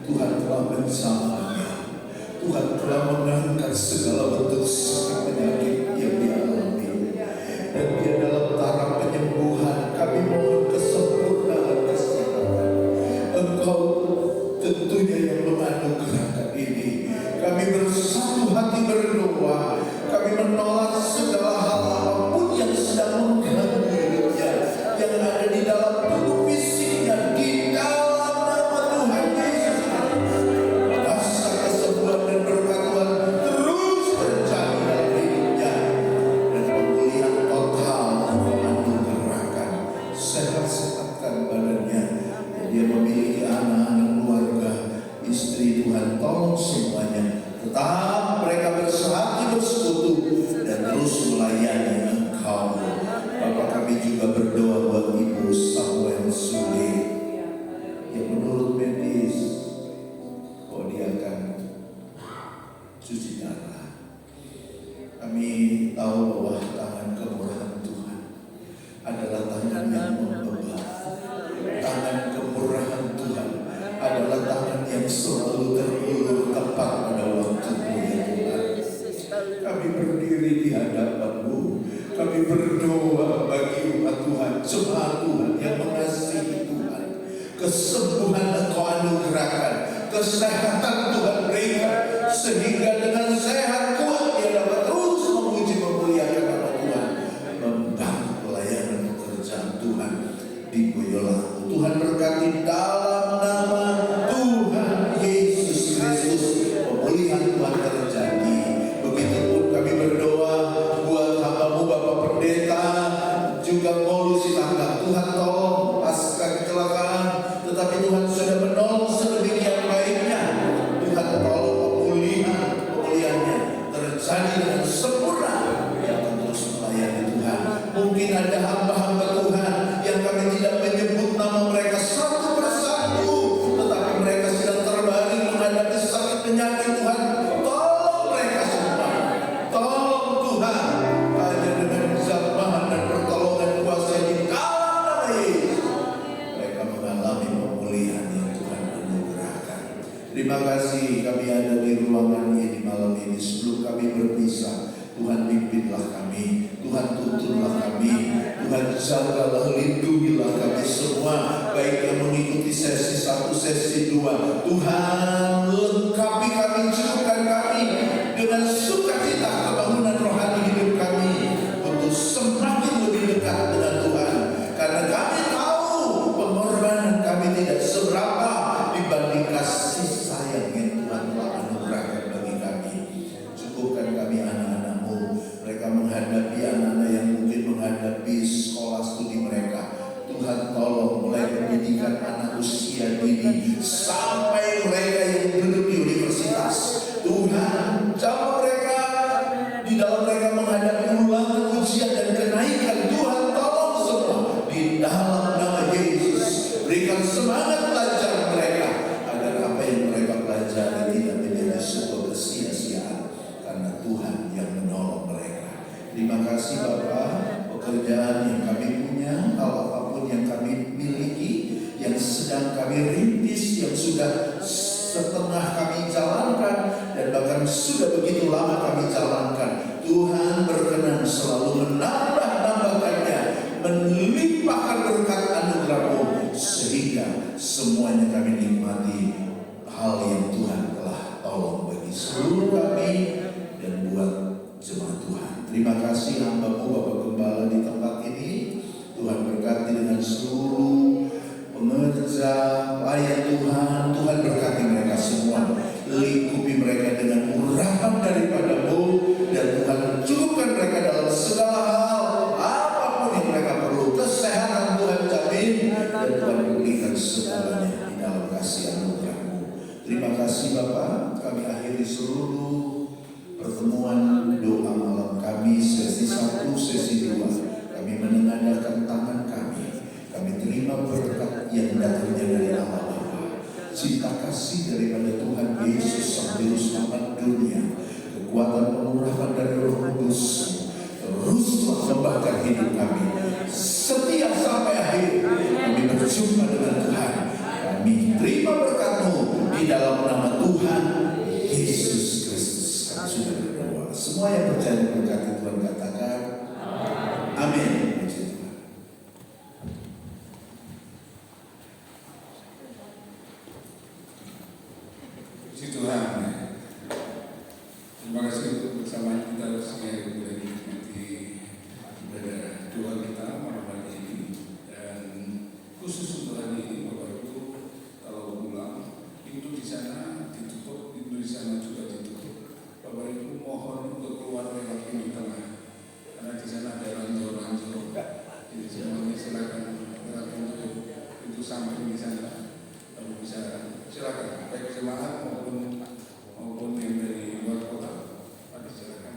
S3: Tuhan telah mensamanya, Tuhan telah mengangkat segala bentuk sakit penyakit yang dia alami, dan dia dalam taraf penyembuhan. Kami mohon kesempurnaan kesehatan. Engkau tentunya yang menganugerahkan ini. Kami bersatu hati berdoa. Kami menolak segala hal apapun yang sedang mengganggu hidupnya, yang ada di dalam tubuh fisiknya, di dalam nama Tuhan Yesus. Kuasa kesembuhan dan berkat Tuhan terus terjadi dalam hidupnya, dan pemulihan total Engkau anugerahkan. Sehat-sehatkan badannya. Dia memiliki anak-anak, keluarga, istri. Tuhan tolong semuanya tetap mereka bersehati bersekutu dan terus melayani Engkau. Bapak, kami juga berdoa buat Ibu Samuel Sule yang menurut medis dia akan cuci darah. Kami tahu bahwa tangan kemurahan Tuhan adalah tangan yang membebat. Tangan kemurahan Tuhan adalah tangan yang selalu terulur tepat pada waktunya, ya Tuhan. Kami berdiri di hadapan-Mu. Kami berdoa bagi umat Tuhan, jemaat Tuhan yang mengasihi Tuhan. Kesembuhan Engkau anugerahkan, kesehatan Tuhan berikan, sehingga dengan sehat kuat dia dapat terus memuji memuliakan nama Tuhan, membantu pelayanan pekerjaan Tuhan di Boyolali. Tuhan berkati dalam nama Tuhan Yesus Kristus. Pemulihan Tuhan terjadi. Begitupun kami berdoa buat hamba-Mu Bapak Pendeta juga Paulus Silangga. Tuhan tolong pasca kecelakaan, tetapi Tuhan sudah menolong sedemikian baiknya. Tuhan tolong pemulihannya terjadi dengan sempurna. Yang terus melayani Tuhan. Mungkin ada hamba-hamba Tuhan yang kami tidak menyebut nama mereka satu persatu, tetapi mereka sedang terbaring menghadapi sakit penyakit. Tuhan tolong mereka semua. Tolong Tuhan, hanya dengan jamahan dan pertolongan kuasa di dalam nama Yesus mereka mengalami pemulihan yang Tuhan anugerahkan. Terima kasih kami ada di ruangan ini malam ini. Sebelum kami berpisah, Tuhan pimpinlah kami, Tuhan tuntunlah kami, Tuhan jagalah, lindungilah kami semua, baik yang mengikuti sesi 1, sesi 2. Tuhan lengkapi kami, cukupkan kami dengan sukacita kebangunan rohani hidup kami untuk semakin lebih dekat dengan Tuhan, karena kami tahu pengorbanan kami tidak seberapa dibanding kasih sayang yang Tuhan telah anugerahkan bagi kami. Cukupkan kami anak-anak-Mu. Mereka menghadapi anak-anak yang mungkin menghadapi sekolah studi mereka. Tuhan tolong mulai pendidikan anak usia dini sampai mereka yang duduk di universitas. Tuhan jawab mereka di dalam mereka menghadapi ulangan ujian dan kenaikan. Tuhan tolong semua di dalam nama Yesus. Berikan semangat belajar mereka agar apa yang mereka pelajari tidak menjadi sebuah kesia-siaan, karena Tuhan yang menolong mereka. Terima kasih Bapak, pekerjaan yang kami punya, hal apapun yang kami miliki, yang sedang kami rintis, yang sudah setengah kami jalankan, dan bahkan sudah begitu lama kami jalankan. Tuhan berkenan selalu menambah-nambahkannya, melimpahkan berkat anugerah-Mu, sehingga semuanya kami nikmati hal yang Tuhan telah tolong bagi seluruh kami dan buat jemaat Tuhan. Terima kasih hamba-Mu Bapak Gembala di tempat ini. Tuhan berkati dengan seluruh pengerja, pelayan Tuhan. Tuhan berkati mereka semua, lingkupi mereka dengan urapan daripada-Mu, dan Tuhan cukupkan mereka dalam segala hal, apapun yang mereka perlu. Kesehatan Tuhan jamin, dan Tuhan berikan segalanya di dalam kasih anugerah-Mu. Terima kasih Bapak. Kami akhiri seluruh pertemuan doa malam kami, sesi 1, sesi 2. Kami menengadahkan tangan kami. Kami terima berkat yang datangnya dari Allah Bapa, cinta kasih daripada Tuhan Yesus Sang Juru Selamat dunia, kekuatan pengurapan dari Roh Kudus, teruslah membakar hidup kami. Setiap sampai akhir kami berjumpa dengan Tuhan. Kami terima berkat-Mu di dalam nama Tuhan Yesus Kristus. Kami sudah berdoa. Semua yang percaya berkati Tuhan katakan amin.
S4: Puji Tuhan. Terima kasih untuk bersamaan kita sebagai boleh menikmati ibadah doa kita malam hari ini, dan khusus untuk hari ini Bapak Ibu, kalau pulang pintu di sana ditutup, pintu di sana juga ditutup. Bapak Ibu mohon untuk keluar lewat pintu tengah, karena di sana ada ranjau-ranjau. Jadi semuanya silakan lewat pintu samping di sana, lalu bisa silakan baik jemaat maupun yang dari luar kota. Mari silakan,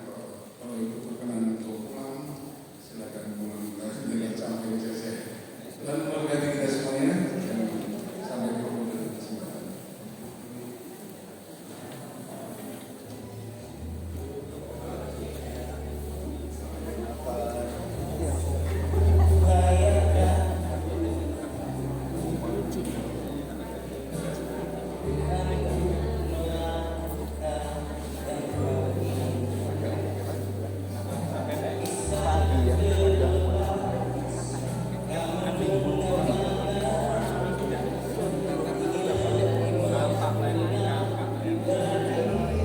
S4: kalau Ibu berkenan untuk pulang, silakan pulang dengan sampai selesai. Tuhan memberkati kita semuanya, dan sampai bertemu di kesempatan.
S5: Pagi ya.